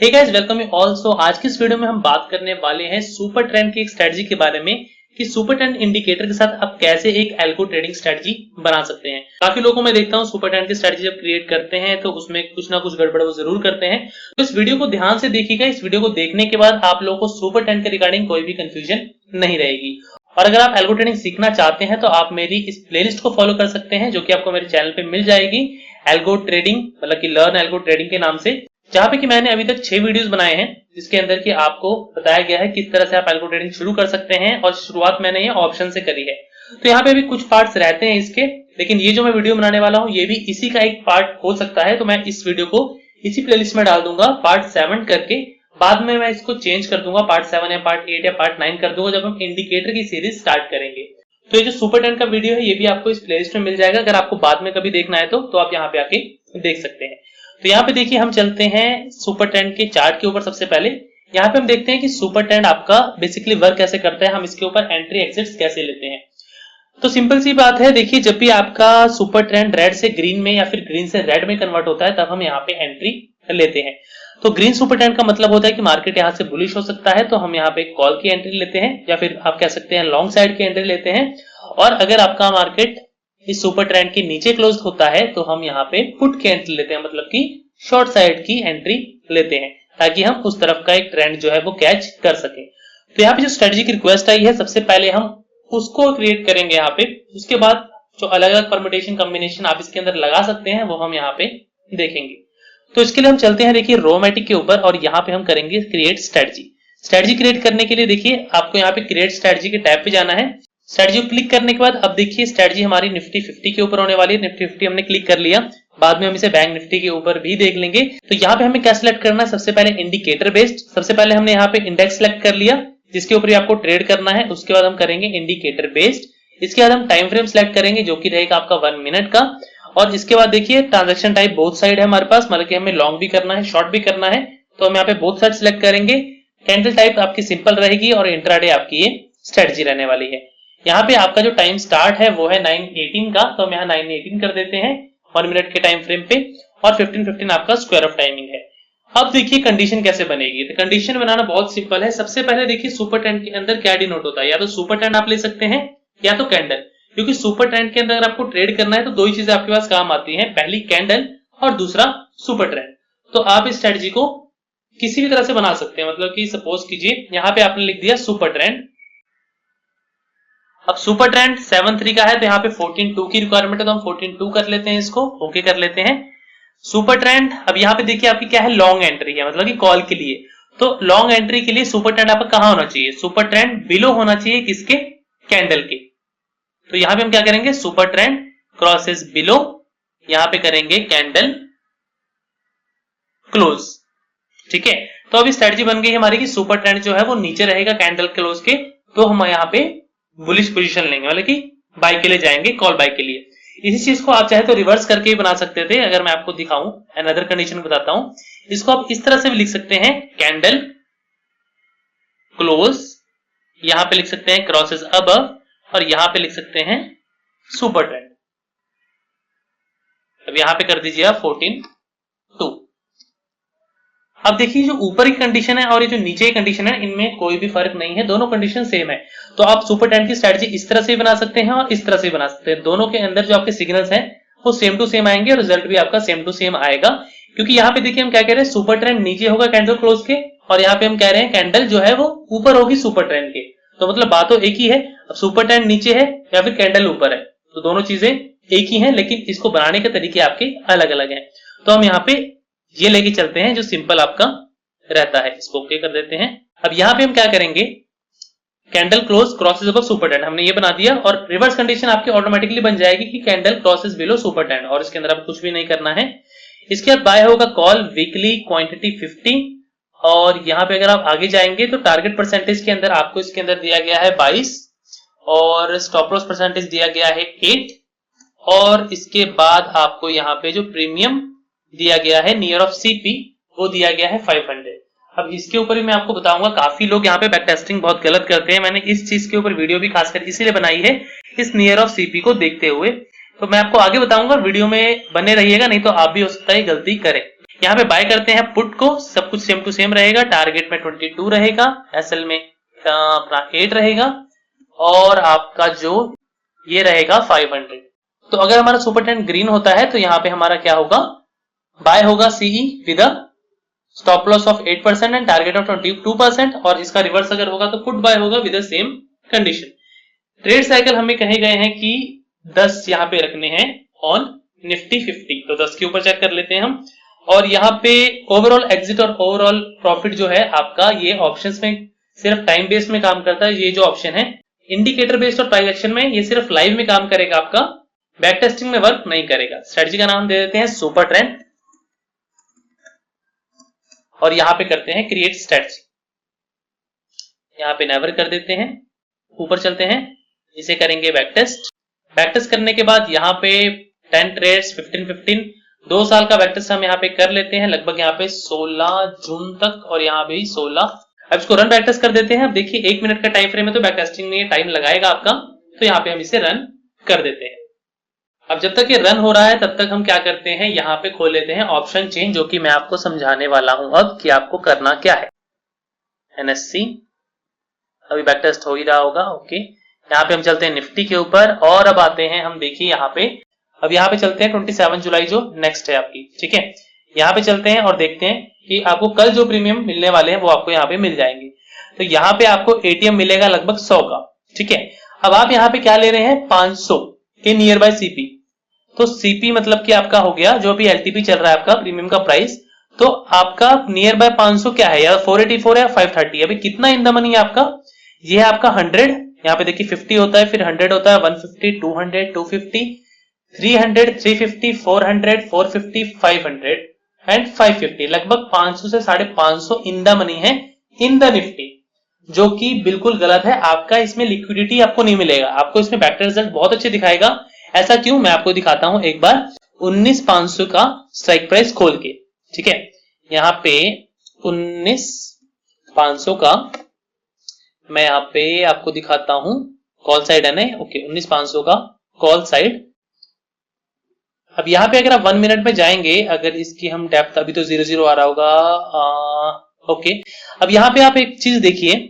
Hey guys, welcome you all. So आज की इस वीडियो में हम बात करने वाले हैं सुपर ट्रेंड की एक स्ट्रेटजी के बारे में कि सुपर ट्रेंड इंडिकेटर के साथ आप कैसे एक एल्गो ट्रेडिंग स्ट्रेटजी बना सकते हैं। काफी लोगों में देखता हूं सुपर ट्रेंड की स्ट्रेटजी जब क्रिएट करते हैं तो उसमें कुछ ना कुछ गड़बड़ वो जरूर करते हैं। तो इस वीडियो को ध्यान से देखिएगा। इस वीडियो को देखने के बाद आप लोगों को सुपर ट्रेंड के रिगार्डिंग कोई भी कंफ्यूजन नहीं रहेगी। और अगर आप एल्गो ट्रेडिंग सीखना चाहते हैं तो आप मेरी इस प्लेलिस्ट को फॉलो कर सकते हैं जो कि आपको मेरे चैनल पे मिल जाएगी, एल्गो ट्रेडिंग मतलब कि लर्न एल्गो ट्रेडिंग के नाम से, जहां पे कि मैंने अभी तक 6 वीडियोस बनाए हैं जिसके अंदर कि आपको बताया गया है किस तरह से आप एल्गो ट्रेडिंग शुरू कर सकते हैं। और शुरुआत मैंने ये ऑप्शन से करी है। तो यहाँ पे भी कुछ पार्ट्स रहते हैं इसके, लेकिन ये जो मैं वीडियो बनाने वाला हूँ ये भी इसी का एक पार्ट हो सकता है। तो मैं इस वीडियो को इसी प्लेलिस्ट में डाल दूंगा पार्ट 7 करके। बाद में मैं इसको चेंज कर दूंगा, पार्ट 7 या पार्ट 8 या पार्ट 9 कर दूंगा जब हम इंडिकेटर की सीरीज स्टार्ट करेंगे। तो ये जो सुपर ट्रेंड का वीडियो है ये भी आपको इस प्लेलिस्ट में मिल जाएगा। अगर आपको बाद में कभी देखना है तो आप यहाँ पे आके देख सकते हैं। तो यहाँ पे देखिए हम चलते हैं सुपर ट्रेंड के चार्ट के ऊपर। सबसे पहले यहाँ पे हम देखते हैं कि सुपर ट्रेंड आपका बेसिकली वर्क कैसे करता है, हम इसके ऊपर एंट्री एग्जिट्स कैसे लेते हैं। तो सिंपल सी बात है, देखिए जब भी आपका सुपर ट्रेंड रेड से ग्रीन में या फिर ग्रीन से रेड में कन्वर्ट होता है तब हम यहाँ पे एंट्री लेते हैं। तो ग्रीन सुपर ट्रेंड का मतलब होता है कि मार्केट यहाँ से बुलिश हो सकता है, तो हम यहाँ पे कॉल की एंट्री लेते हैं या फिर आप कह सकते हैं लॉन्ग साइड की एंट्री लेते हैं। और अगर आपका मार्केट इस सुपर ट्रेंड के नीचे क्लोज होता है तो हम यहाँ पे पुट की एंट्री लेते हैं, मतलब कि शॉर्ट साइड की एंट्री लेते हैं, ताकि हम उस तरफ का एक ट्रेंड जो है वो कैच कर सके। तो यहाँ पे जो स्ट्रेटजी की रिक्वेस्ट आई है सबसे पहले हम उसको क्रिएट करेंगे यहाँ पे। उसके बाद जो अलग अलग परम्यूटेशन कॉम्बिनेशन आप इसके अंदर लगा सकते हैं वो हम यहाँ पे देखेंगे। तो इसके लिए हम चलते हैं देखिए रोमैटिक के ऊपर और यहाँ पे हम करेंगे क्रिएट स्ट्रेटजी। स्ट्रेटजी क्रिएट करने के लिए देखिए आपको यहाँ पे क्रिएट स्ट्रेटजी के टैब पे जाना है। स्ट्रेटजी को क्लिक करने के बाद अब देखिए स्ट्रेटजी हमारी निफ्टी 50 के ऊपर होने वाली है। निफ्टी 50 हमने क्लिक कर लिया, बाद में हम इसे बैंक निफ्टी के ऊपर भी देख लेंगे। तो यहाँ पे हमें क्या सिलेक्ट करना है, सबसे पहले इंडिकेटर बेस्ड। सबसे पहले हमने यहाँ पे इंडेक्स सिलेक्ट कर लिया जिसके ऊपर आपको ट्रेड करना है। उसके बाद हम करेंगे इंडिकेटर बेस्ड। इसके बाद हम टाइम फ्रेम सिलेक्ट करेंगे जो कि रहेगा आपका 1 मिनट का। और इसके बाद देखिए ट्रांजैक्शन टाइप बोथ साइड है हमारे पास, मतलब कि हमें लॉन्ग भी करना है शॉर्ट भी करना है। तो हम यहाँ पे बोथ साइड सिलेक्ट करेंगे। कैंडल टाइप आपकी सिंपल रहेगी और इंट्राडे आपकी ये स्ट्रेटजी रहने वाली है। यहाँ पे आपका जो टाइम स्टार्ट है वो है 9:18 का, तो हम यहाँ 9:18 कर देते हैं 1 मिनट के टाइम फ्रेम पे। और 15:15 आपका स्क्वायर ऑफ टाइमिंग है। अब देखिए कंडीशन कैसे बनेगी। तो कंडीशन बनाना बहुत सिंपल है। सबसे पहले देखिए सुपर ट्रेंड के अंदर क्या डिनोट होता है, या तो सुपर ट्रेंड आप ले सकते हैं या तो कैंडल। क्योंकि सुपर ट्रेंड के अंदर अगर आपको ट्रेड करना है तो दो ही चीजें आपके पास काम आती हैं, पहली कैंडल और दूसरा सुपर ट्रेंड। तो आप इस स्ट्रेटजी को किसी भी तरह से बना सकते हैं, मतलब कि सपोज कीजिए यहाँ पे आपने लिख दिया सुपर ट्रेंड। अब सुपर ट्रेंड 7:3 का है तो यहाँ पे 14:2 की रिक्वायरमेंट है, तो हम 14:2 कर लेते हैं, इसको ओके कर लेते हैं। सुपर ट्रेंड अब यहाँ पे देखिए आपकी क्या है, लॉन्ग एंट्री है, मतलब कि कॉल के लिए। तो लॉन्ग एंट्री के लिए सुपर ट्रेंड आपका कहां होना चाहिए, सुपर ट्रेंड बिलो होना चाहिए किसके, कैंडल के। तो यहाँ पे हम क्या करेंगे, सुपर ट्रेंड क्रॉसेस बिलो, यहाँ पे करेंगे कैंडल क्लोज। ठीक है, तो अभी स्ट्रेटजी बन गई हमारी कि सुपर ट्रेंड जो है वो नीचे रहेगा कैंडल क्लोज के, तो हम यहाँ पे बुलिश पोजीशन लेंगे, मतलब कि बाय के लिए जाएंगे, कॉल बाय के लिए। इसी चीज को आप चाहे तो रिवर्स करके भी बना सकते थे। अगर मैं आपको दिखाऊं, अनदर कंडीशन बताता हूं, इसको आप इस तरह से भी लिख सकते हैं, कैंडल क्लोज, यहां पे लिख सकते हैं क्रॉसेस अबव, और यहां पे लिख सकते हैं सुपर ट्रेंड। अब यहां पे कर दीजिए आप 14:2। अब देखिए जो ऊपर की कंडीशन है और ये जो नीचे की कंडीशन है इनमें कोई भी फर्क नहीं है, दोनों कंडीशन सेम है। तो आप सुपर ट्रेंड की स्ट्रेटजी इस तरह से बना सकते हैं और इस तरह से बना सकते हैं। दोनों के अंदर जो आपके सिग्नल्स हैं वो सेम टू सेम आएंगे और रिजल्ट भी आपका सेम टू सेम आएगा। क्योंकि यहाँ पे देखिए हम क्या कह रहे हैं, सुपर ट्रेंड नीचे होगा कैंडल क्लोज के, और यहाँ पे हम कह रहे हैं कैंडल जो है वो ऊपर होगी सुपर ट्रेंड के। तो मतलब बात तो एक ही है। अब सुपर ट्रेंड नीचे है या फिर कैंडल ऊपर है, तो दोनों चीजें एक ही है, लेकिन इसको बनाने के तरीके आपके अलग अलग हैं। तो हम यहाँ पे ये लेके चलते हैं जो सिंपल आपका रहता है, इसको ओके कर देते हैं। अब यहाँ पे हम क्या करेंगे, candle close crosses above super trend हमने ये बना दिया, और रिवर्स कंडीशन आपकी ऑटोमेटिकली बन जाएगी कि candle crosses below super trend, और इसके अंदर आप कुछ भी नहीं करना है। इसके बाद बाय होगा कॉल वीकली क्वांटिटी 50, और यहाँ पे अगर आप आगे जाएंगे तो टारगेट परसेंटेज के अंदर आपको इसके अंदर दिया गया है 22, और स्टॉप लॉस परसेंटेज दिया गया है 8, और इसके बाद आपको यहाँ पे जो प्रीमियम दिया गया है नियर ऑफ सीपी वो दिया गया है 500। अब इसके ऊपर भी मैं आपको बताऊंगा, काफी लोग यहाँ पे बैक टेस्टिंग बहुत गलत करते हैं। मैंने इस चीज के ऊपर वीडियो भी खासकर इसीलिए बनाई है, इस नियर ऑफ सीपी को देखते हुए। तो मैं आपको आगे बताऊंगा, वीडियो में बने रहिएगा, नहीं तो आप भी हो सकता है गलती करें। यहाँ पे बाय करते हैं पुट को, सब कुछ सेम टू सेम रहेगा, टारगेट में 22 रहेगा, एसएल में अपना 8 रहेगा और आपका जो ये रहेगा 500। तो अगर हमारा सुपर ट्रेंड ग्रीन होता है तो यहाँ पे हमारा क्या होगा, बाय होगा CE with stop loss of 8% and target of 22%, और इसका रिवर्स अगर होगा तो पुट बाय होगा with the same condition. Trade cycle हमें कहे गए हैं कि 10 यहाँ पे रखने हैं ऑन निफ्टी 50, तो 10 के ऊपर चेक कर लेते हैं हम। और यहाँ पे ओवरऑल एग्जिट और ओवरऑल प्रॉफिट जो है आपका, ये ऑप्शंस में सिर्फ टाइम बेस्ड में काम करता है। ये जो ऑप्शन है इंडिकेटर बेस्ड और प्राइस एक्शन में, ये सिर्फ लाइव में काम करेगा, आपका बैक टेस्टिंग में वर्क नहीं करेगा। स्ट्रेटजी का नाम दे देते हैं सुपर ट्रेंड और यहाँ पे करते हैं क्रिएट स्ट्रेटजी, यहाँ पे नेवर कर देते हैं, ऊपर चलते हैं, इसे करेंगे बैक टेस्ट। बैक टेस्ट करने के बाद यहाँ पे 10 ट्रेड्स 15 2 साल का बैक टेस्ट हम यहाँ पे कर लेते हैं, लगभग यहाँ पे 16 जून तक और यहाँ पे 16। अब इसको रन बैक टेस्ट कर देते हैं। अब देखिए 1 मिनट का टाइम फ्रेम है तो बैक टेस्टिंग में टाइम लगाएगा आपका, तो यहाँ पे हम इसे रन कर देते हैं। अब जब तक ये रन हो रहा है तब तक हम क्या करते हैं, यहाँ पे खोल लेते हैं ऑप्शन चेन, जो कि मैं आपको समझाने वाला हूं अब कि आपको करना क्या है। एनएससी अभी बैक टेस्ट हो ही रहा होगा, ओके। यहाँ पे हम चलते हैं निफ्टी के ऊपर और अब आते हैं हम, देखिए यहाँ पे, अब यहाँ पे चलते हैं 27 जुलाई जो नेक्स्ट है आपकी, ठीक है। यहाँ पे चलते हैं और देखते हैं कि आपको कल जो प्रीमियम मिलने वाले हैं वो आपको यहाँ पे मिल जाएंगे। तो यहाँ पे आपको एटीएम मिलेगा लगभग 100 का, ठीक है। अब आप यहाँ पे क्या ले रहे हैं, 500 के नियर बाय सीपी। तो सीपी मतलब कि आपका हो गया जो भी एलटीपी चल रहा है आपका प्रीमियम का प्राइस, तो आपका नियर बाय 500 क्या है, या 484 है या 530। अभी कितना इन द मनी है आपका, ये है आपका 100, यहाँ पे देखिए 50 होता है, फिर 100 होता है, 150, 200, 250, 300, 350, 400, 450, 500 एंड 550। लगभग 500 से 550 इन द मनी है इन द निफ्टी, जो कि बिल्कुल गलत है। आपका इसमें लिक्विडिटी आपको नहीं मिलेगा, आपको इसमें बैटर रिजल्ट बहुत अच्छे दिखाएगा। ऐसा क्यों, मैं आपको दिखाता हूं एक बार 19,500 का स्ट्राइक प्राइस खोल के, ठीक है। यहाँ पे 19,500 का मैं यहाँ पे आपको दिखाता हूं, कॉल साइड है ना, ओके, 19,500 का कॉल साइड। अब यहाँ पे अगर आप 1 मिनट में जाएंगे, अगर इसकी हम डेप्थ, अभी तो 0 आ रहा होगा, ओके। अब यहाँ पे आप एक चीज देखिए,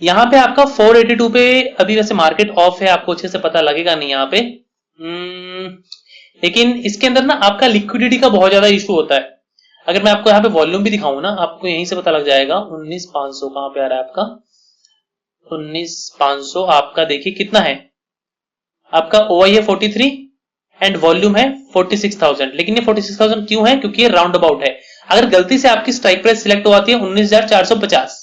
यहाँ पे आपका 482 पे अभी वैसे मार्केट ऑफ है, आपको अच्छे से पता लगेगा नहीं यहाँ पे, लेकिन इसके अंदर ना आपका लिक्विडिटी का बहुत ज्यादा इशू होता है। अगर मैं आपको यहाँ पे वॉल्यूम भी दिखाऊं ना, आपको यहीं से पता लग जाएगा। 19,500 कहां पे आ रहा है आपका, 19,500 आपका देखिए कितना है, आपका ओआई है 43 एंड वॉल्यूम है 46,000। लेकिन ये 46,000 क्यों है, क्योंकि ये राउंड अबाउट है। अगर गलती से आपकी स्ट्राइक प्राइस सिलेक्ट हो आती है 19,450,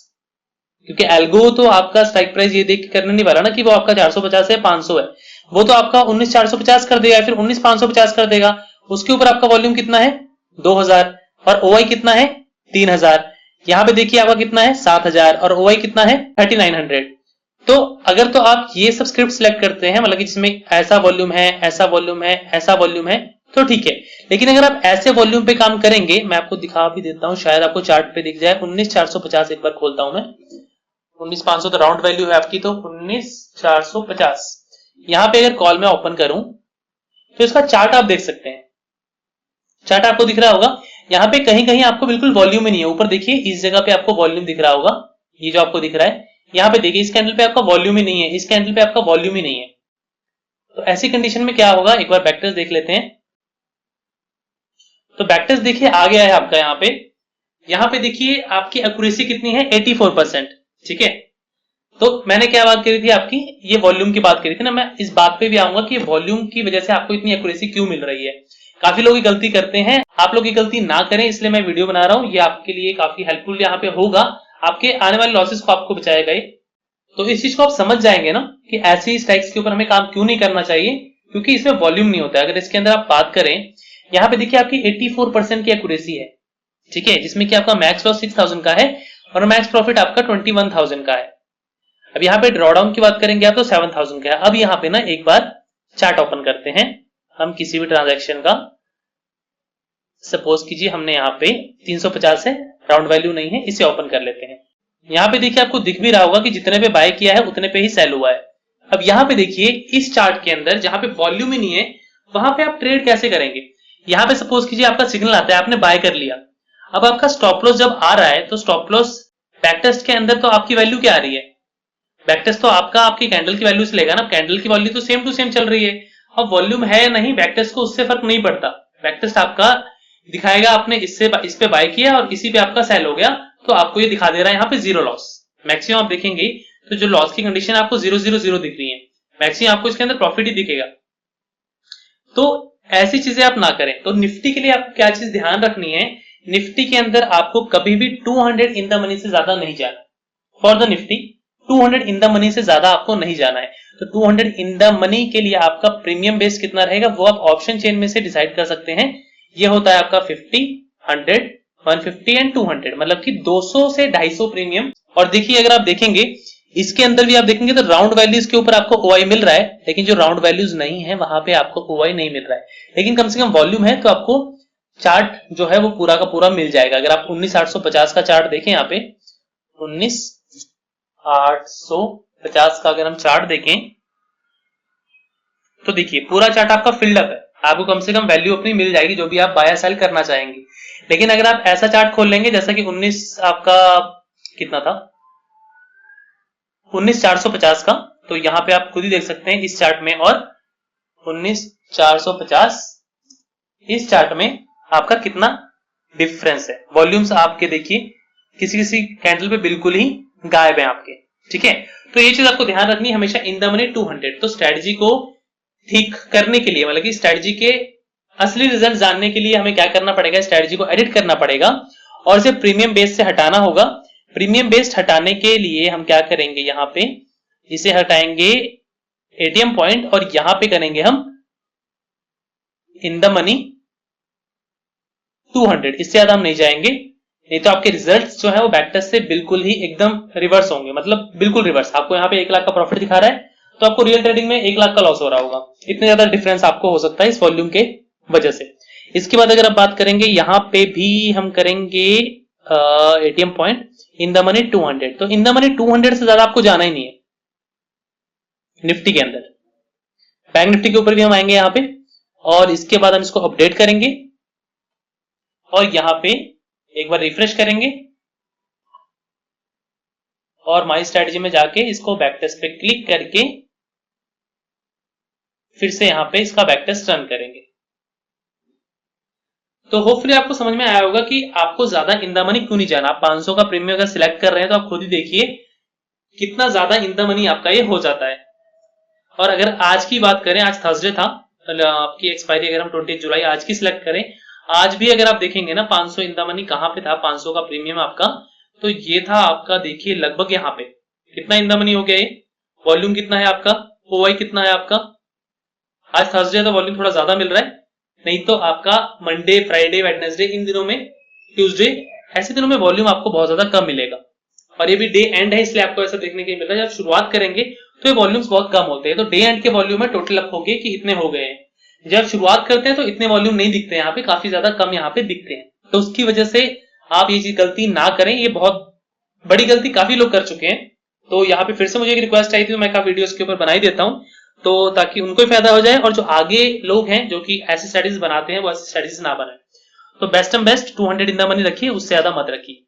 क्योंकि एल्गो तो आपका स्ट्राइक प्राइस ये देख के करने नहीं वाला ना कि वो आपका 450 है 500 है, वो तो आपका 19,450 कर देगा, फिर 19,550 कर देगा। उसके ऊपर आपका वॉल्यूम कितना है 2,000 और ओआई कितना है 3,000। यहाँ पे देखिए आपका कितना है 7,000 और ओआई कितना है 3,900। तो अगर तो आप ये सब स्क्रिप्ट सिलेक्ट करते हैं, मतलब कि जिसमें ऐसा वॉल्यूम है, ऐसा वॉल्यूम है, ऐसा वॉल्यूम है, तो ठीक है। लेकिन अगर आप ऐसे वॉल्यूम पे काम करेंगे, मैं आपको दिखा भी देता हूं, शायद आपको चार्ट पे दिख जाए। 19,450 एक बार खोलता हूं मैं, 19,500 तो राउंड वैल्यू है आपकी, तो 19,450 यहां पे अगर कॉल में ओपन करूं तो इसका चार्ट आप देख सकते हैं। चार्ट आपको दिख रहा होगा, यहाँ पे कहीं कहीं आपको बिल्कुल वॉल्यूम ही नहीं है। ऊपर देखिए इस जगह पे आपको वॉल्यूम दिख रहा होगा, ये जो आपको दिख रहा है, यहाँ पे देखिए इस कैंडल पे आपका वॉल्यूम ही नहीं है, इस कैंडल पे आपका वॉल्यूम ही नहीं है। तो ऐसी कंडीशन में क्या होगा, एक बार बैकटेस्ट देख लेते हैं। तो बैकटेस्ट देखिए आ गया है आपका, यहाँ पे देखिए आपकी एक्यूरेसी कितनी है 84%, ठीक है। तो मैंने क्या बात करी थी आपकी, ये वॉल्यूम की बात करी थी ना। मैं इस बात पे भी आऊंगा कि वॉल्यूम की वजह से आपको इतनी एक्यूरेसी क्यों मिल रही है। काफी लोग ये गलती करते हैं, आप लोग ये गलती ना करें, इसलिए मैं वीडियो बना रहा हूं। ये आपके लिए काफी हेल्पफुल यहाँ पे होगा, आपके आने वाले लॉसेस को आपको बचाएगा ये। तो इस चीज को आप समझ जाएंगे ना कि ऐसी स्ट्राइक्स के ऊपर हमें काम क्यों नहीं करना चाहिए, क्योंकि इसमें वॉल्यूम नहीं होता है। अगर इसके अंदर आप बात करें, यहाँ पे देखिए आपकी 84% की एक्यूरेसी है, ठीक है, जिसमें कि आपका मैक्स लॉस 6,000 का है और मैक्स प्रॉफिट आपका 21,000 का है। अब यहाँ पे ड्रॉडाउन की बात करेंगे आप तो 7,000 का है। अब यहाँ पे ना एक बार चार्ट ओपन करते हैं हम किसी भी ट्रांजैक्शन का। सपोज कीजिए हमने यहाँ पे 350 है, राउंड वैल्यू नहीं है, इसे ओपन कर लेते हैं। यहाँ पे देखिए आपको दिख भी रहा होगा कि जितने पे बाय किया है उतने पे ही सेल हुआ है। अब यहाँ पे देखिए इस चार्ट के अंदर जहां पे वॉल्यूम ही नहीं है, वहां पे आप ट्रेड कैसे करेंगे। यहाँ पे सपोज कीजिए आपका सिग्नल आता है, आपने बाय कर लिया। अब आपका स्टॉप लॉस जब आ रहा है तो स्टॉप लॉस बैक टेस्ट के अंदर तो आपकी वैल्यू क्या आ रही है, बैक टेस्ट तो आपका आपकी कैंडल की वैल्यू से लेगा ना, कैंडल की वैल्यू तो सेम टू सेम चल रही है। अब वॉल्यूम है या नहीं, बैक टेस्ट को उससे फर्क नहीं पड़ता। बैक टेस्ट आपका दिखाएगा आपने इस पे बाय किया और इसी पे आपका सेल हो गया, तो आपको ये दिखा दे रहा है यहाँ पे जीरो लॉस। मैक्सिमम आप देखेंगे तो जो लॉस की कंडीशन आपको 000 दिख रही है, मैक्सिमम आपको इसके अंदर प्रॉफिट ही दिखेगा। तो ऐसी चीजें आप ना करें। तो निफ्टी के लिए आपको क्या चीज ध्यान रखनी है, निफ्टी के अंदर आपको कभी भी 200 इन द मनी से ज्यादा नहीं जाना। For the Nifty 200 in the money से ज्यादा आपको नहीं जाना है। तो 200 इन द मनी के लिए आपका प्रीमियम बेस कितना रहेगा वो आप ऑप्शन चेन में से डिसाइड कर सकते हैं। ये होता है आपका 50, 100, 150 एंड 200, मतलब कि 200 से 250 प्रीमियम। और देखिए अगर आप देखेंगे इसके अंदर भी आप देखेंगे तो राउंड वैल्यूज के ऊपर आपको ओआई मिल रहा है, लेकिन जो राउंड वैल्यूज नहीं है वहां पे आपको ओआई नहीं मिल रहा है, लेकिन कम से कम वॉल्यूम है तो आपको चार्ट जो है वो पूरा का पूरा मिल जाएगा। अगर आप 19850 का चार्ट देखें, यहाँ पे 19850 का अगर हम चार्ट देखें तो देखिए पूरा चार्ट आपका फिल्ड अप है, आपको कम से कम वैल्यू अपनी मिल जाएगी जो भी आप बाय सेल करना चाहेंगे। लेकिन अगर आप ऐसा चार्ट खोल लेंगे जैसा कि 19 आपका कितना था 19450 का, तो यहाँ पे आप खुद ही देख सकते हैं इस चार्ट में और 19450 इस चार्ट में आपका कितना डिफरेंस है। वॉल्यूम्स आपके देखिए किसी किसी कैंडल पे बिल्कुल ही गायब है आपके, ठीक है। तो ये चीज आपको ध्यान रखनी है हमेशा, इन द मनी 200। तो स्ट्रेटजी को ठीक करने के लिए, मतलब कि स्ट्रेटजी के असली रिजल्ट जानने के लिए हमें क्या करना पड़ेगा, स्ट्रेटजी को एडिट करना पड़ेगा और इसे प्रीमियम बेस से हटाना होगा। प्रीमियम बेस्ड हटाने के लिए हम क्या करेंगे, यहाँ पे इसे हटाएंगे एटीएम पॉइंट और यहां पे करेंगे हम इन द मनी 200, इससे ज्यादा हम नहीं जाएंगे, नहीं तो आपके रिजल्ट्स जो है वो बैक टेस्ट से बिल्कुल ही एकदम रिवर्स होंगे, मतलब बिल्कुल रिवर्स। आपको यहाँ पे 1 लाख का प्रॉफिट दिखा रहा है तो आपको रियल ट्रेडिंग में 1 लाख का लॉस हो रहा होगा, इतने ज्यादा डिफरेंस आपको हो सकता है इस वॉल्यूम के वजह से। इसके बाद अगर आप बात करेंगे यहाँ पे भी हम करेंगे ATM point in the money 200, तो इन द मनी 200 से ज्यादा आपको जाना ही नहीं है निफ्टी के अंदर। बैंक निफ्टी के ऊपर भी हम आएंगे यहाँ पे और इसके बाद हम इसको अपडेट करेंगे और यहाँ पे एक बार रिफ्रेश करेंगे और माई स्ट्रेटजी में जाके इसको बैक टेस्ट पे क्लिक करके फिर से यहाँ पे इसका बैक टेस्ट रन करेंगे। तो होपफुली आपको समझ में आया होगा कि आपको ज्यादा इन द मनी क्यों नहीं जाना। आप 500 का प्रीमियम अगर सिलेक्ट कर रहे हैं तो आप खुद ही देखिए कितना ज्यादा इन द मनी आपका ये हो जाता है। और अगर आज की बात करें, आज थर्सडे था, आपकी एक्सपायरी अगर हम 20 जुलाई आज की सिलेक्ट करें, आज भी अगर आप देखेंगे ना 500 इन द मनी कहां पे था, 500 का प्रीमियम आपका, तो ये था आपका देखिए लगभग यहाँ पे कितना इन द मनी हो गया, ये वॉल्यूम कितना है आपका, ओवाई कितना है आपका। आज थर्सडे तो वॉल्यूम थोड़ा ज्यादा मिल रहा है, नहीं तो आपका मंडे, फ्राइडे, वेडनेसडे, इन दिनों में, ट्यूसडे, ऐसे दिनों में वॉल्यूम आपको बहुत ज्यादा कम मिलेगा। और ये भी डे एंड है इसलिए आपको ऐसा देखने के लिए मिल रहा है। जब शुरुआत करेंगे तो ये वॉल्यूम्स बहुत कम होते हैं, तो डे एंड के वॉल्यूम में टोटल अप हो गए कि इतने हो गए हैं। जब शुरुआत करते हैं तो इतने वॉल्यूम नहीं दिखते हैं, यहाँ पे काफी ज्यादा कम यहाँ पे दिखते हैं। तो उसकी वजह से आप ये चीज गलती ना करें, ये बहुत बड़ी गलती काफी लोग कर चुके हैं। तो यहाँ पे फिर से मुझे एक रिक्वेस्ट आई थी, तो मैं काफी वीडियो के ऊपर बनाई देता हूँ, तो ताकि उनको ही फायदा हो जाए और जो आगे लोग हैं जो कि ऐसी स्ट्रेटजीज बनाते हैं वो ऐसी स्ट्रेटजीज ना बनाए। तो best and best 200 in the money रखिए, उससे ज्यादा मत रखिए।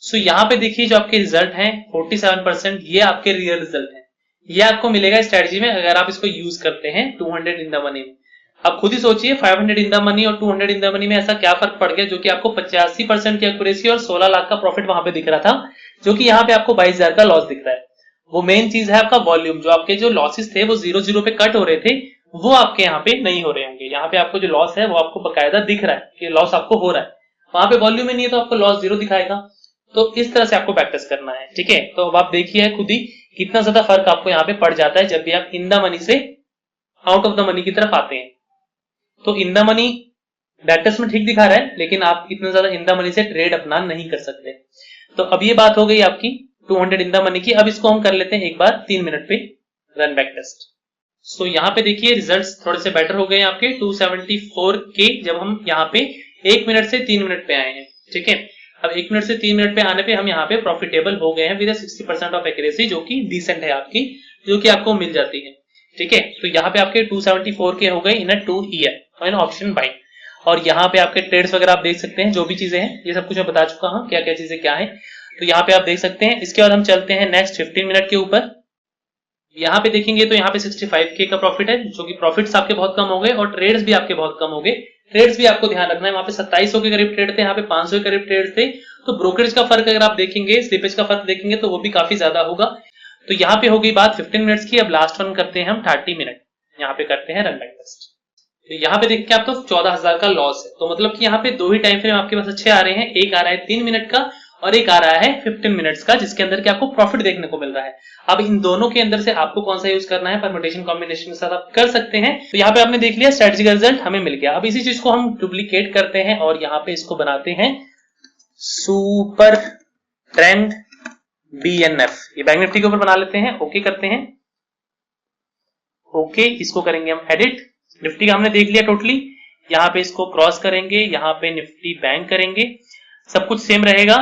सो यहाँ पे देखिए जो आपके रिजल्ट हैं 47%, ये आपके रियल रिजल्ट हैं। ये आपको मिलेगा स्ट्रेटजी में अगर आप इसको यूज करते हैं 200 इन द मनी में। आप खुद ही सोचिए 500 इन द मनी और 200 इन द मनी में ऐसा क्या फर्क पड़ गया, जो कि आपको 85% की एक्यूरेसी और 16 लाख का प्रॉफिट वहां पे दिख रहा था, जो कि यहाँ पे आपको 22,000 का लॉस दिख रहा है। वो मेन चीज है आपका वॉल्यूम। जो आपके जो लॉसेस थे वो 0-0 पे कट हो रहे थे, वो आपके यहाँ पे नहीं हो रहे होंगे। यहाँ पे आपको जो लॉस है वो आपको बकायदा दिख रहा है कि लॉस आपको हो रहा है, वहां पे वॉल्यूम ही नहीं है तो आपको लॉस 0 दिखाएगा। तो इस तरह से आपको प्रैक्टिस करना है, ठीक है। तो अब आप देखिए खुद ही कितना ज्यादा फर्क आपको यहाँ पे पड़ जाता है जब भी आप इन द मनी से आउट ऑफ द मनी की तरफ आते हैं। तो in the money back test में ठीक दिखा रहा है, लेकिन आप इतना ज्यादा इन द मनी से ट्रेड अपना नहीं कर सकते। तो अब ये बात हो गई आपकी 200 इन द मनी की। अब इसको हम कर लेते हैं एक बार 3 मिनट पे रन बैक टेस्ट। सो यहाँ पे देखिए रिजल्ट्स थोड़े से बेटर हो गए आपके 274 के, जब हम यहाँ पे 1 मिनट से 3 मिनट पे आए हैं, ठीक है। अब 1 मिनट से 3 मिनट पे आने पे हम यहाँ पे प्रॉफिटेबल हो गए हैं विद 60% ऑफ एक्यूरेसी, जो कि डिसेंट है आपकी, जो कि आपको मिल जाती है। ठीक है, तो यहाँ पे आपके 274 के हो गए इन 2 ईयर इन ऑप्शन बाई। और यहाँ पे आपके ट्रेड्स वगैरह आप देख सकते हैं, जो भी चीजें हैं ये सब कुछ मैं बता चुका हूँ क्या क्या चीजें क्या है। तो यहाँ पे आप देख सकते हैं। इसके बाद हम चलते हैं नेक्स्ट 15 मिनट के ऊपर। यहाँ पे देखेंगे तो यहाँ पे 65K का प्रॉफिट है, जो कि प्रॉफिट्स आपके बहुत कम हो गए और ट्रेड्स भी आपके बहुत कम हो गए। ट्रेड्स भी आपको ध्यान रखना है, वहां पे 2700 के करीब ट्रेड थे, यहाँ पे 500 के करीब ट्रेड थे। तो ब्रोकरेज का फर्क अगर आप देखेंगे, स्लिपेज का फर्क देखेंगे तो वो भी काफी ज्यादा होगा। तो यहाँ पे हो गई बात 15 मिनट्स की। अब लास्ट वन करते हैं हम 30 मिनट। यहाँ पे करते हैं रन बैक टेस्ट। तो यहाँ पे देखिए आप तो 14,000 का लॉस है। तो मतलब कि यहाँ पे दो ही टाइम फ्रेम आपके पास अच्छे आ रहे हैं, एक आ रहा है 3 मिनट का और एक आ रहा है 15 मिनट्स का, जिसके अंदर कि आपको प्रॉफिट देखने को मिल रहा है। अब इन दोनों के अंदर से आपको कौन सा यूज करना है, परम्यूटेशन कॉम्बिनेशन के साथ आप कर सकते हैं। तो यहाँ पे आपने देख लिया स्ट्रेटजी का रिजल्ट हमें मिल गया। अब इसी चीज को हम डुप्लीकेट करते हैं और यहाँ पे इसको बनाते हैं सुपर ट्रेंड BNF। ये बैंक निफ्टी के ऊपर बना लेते हैं, ओके करते हैं। ओके, इसको करेंगे हम एडिट। निफ्टी का हमने देख लिया टोटली। यहाँ पे इसको क्रॉस करेंगे, यहाँ पे निफ्टी बैंक करेंगे, सब कुछ सेम रहेगा।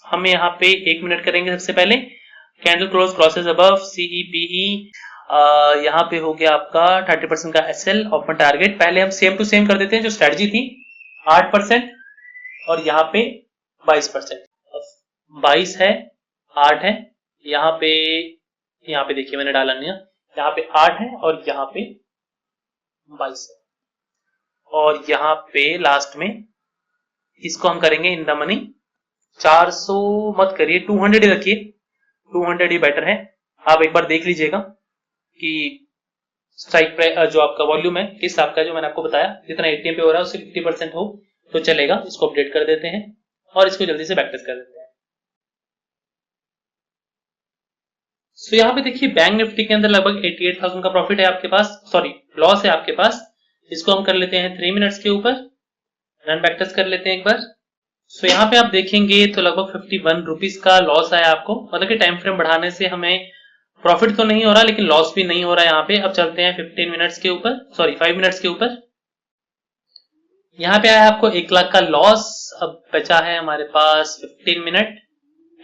हमें यहाँ पे 1 मिनट करेंगे सबसे पहले। Candle close crosses above CEPE। यहाँ पे हो गया आपका 30% का SL ओपन टारगेट। पहले हम सेम टू सेम कर देते हैं, जो स्ट्रेटजी थी 8% और यहाँ पे 22%। 22 है, 8 है, यहाँ पे देखिए मैंने डाला नहीं, यहाँ पे 8 है और यहाँ पे 22 है। और यहाँ पे लास्ट में इसको हम करेंगे इन द मनी 400 मत करिए, 200 ही रखिए, 200 ही बेटर है। आप एक बार देख लीजिएगा कि स्ट्राइक प्राइस जो आपका वॉल्यूम है किस आपका, जो मैंने आपको बताया जितना ATM पे हो रहा है उससे 50% हो तो चलेगा। इसको अपडेट कर देते हैं और इसको जल्दी से बैक टेस्ट कर देते हैं। तो यहाँ पे देखिए बैंक निफ्टी के अंदर लगभग 88,000 का प्रॉफिट है आपके पास, सॉरी लॉस है आपके पास। इसको हम कर लेते हैं 3 मिनट्स के ऊपर, रन बैक टेस्ट कर लेते हैं एक बार। सो यहाँ पे आप देखेंगे तो लगभग 51 रुपीज का लॉस आया आपको, मतलब कि टाइम फ्रेम बढ़ाने से हमें प्रॉफिट तो नहीं हो रहा लेकिन लॉस भी नहीं हो रहा है यहाँ पे। अब चलते हैं 15 मिनट्स के ऊपर, सॉरी 5 मिनट्स के ऊपर। यहाँ पे आया आपको 1 लाख का लॉस। अब बचा है हमारे पास 15 मिनट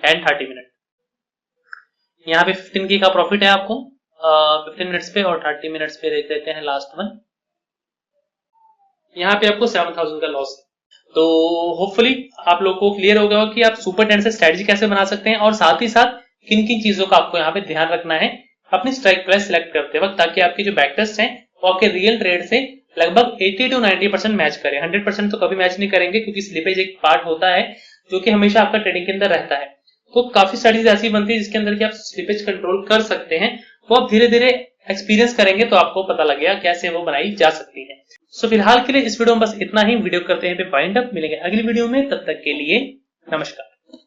एंड 30 मिनट। यहाँ पे 15K का प्रॉफिट है आपको 15 मिनट्स पे और 30 मिनट्स पे देख लेते हैं लास्ट वन। यहाँ पे आपको 7,000 का लॉस है। तो होपफुली आप लोगों को क्लियर हो गया कि आप सुपर ट्रेंड से स्ट्रेटजी कैसे बना सकते हैं और साथ ही साथ किन किन चीजों का आपको यहाँ पे ध्यान रखना है अपनी स्ट्राइक प्राइस सिलेक्ट करते वक्त, ताकि आपकी जो बैक टेस्ट है वो आपके रियल ट्रेड से लगभग 80 to 90% मैच करें। 100% तो कभी मैच नहीं करेंगे क्योंकि स्लिपेज एक पार्ट होता है जो कि हमेशा आपका ट्रेडिंग के अंदर रहता है। तो काफी स्ट्रेटजीज ऐसी बनती है जिसके अंदर कि आप स्लिपेज कंट्रोल कर सकते हैं। वो आप धीरे धीरे एक्सपीरियंस करेंगे तो आपको पता लगेगा कैसे वो बनाई जा सकती है। सो फिलहाल के लिए इस वीडियो में बस इतना ही। वीडियो करते हैं पे वाइंड अप, मिलेंगे अगली वीडियो में, तब तक के लिए नमस्कार।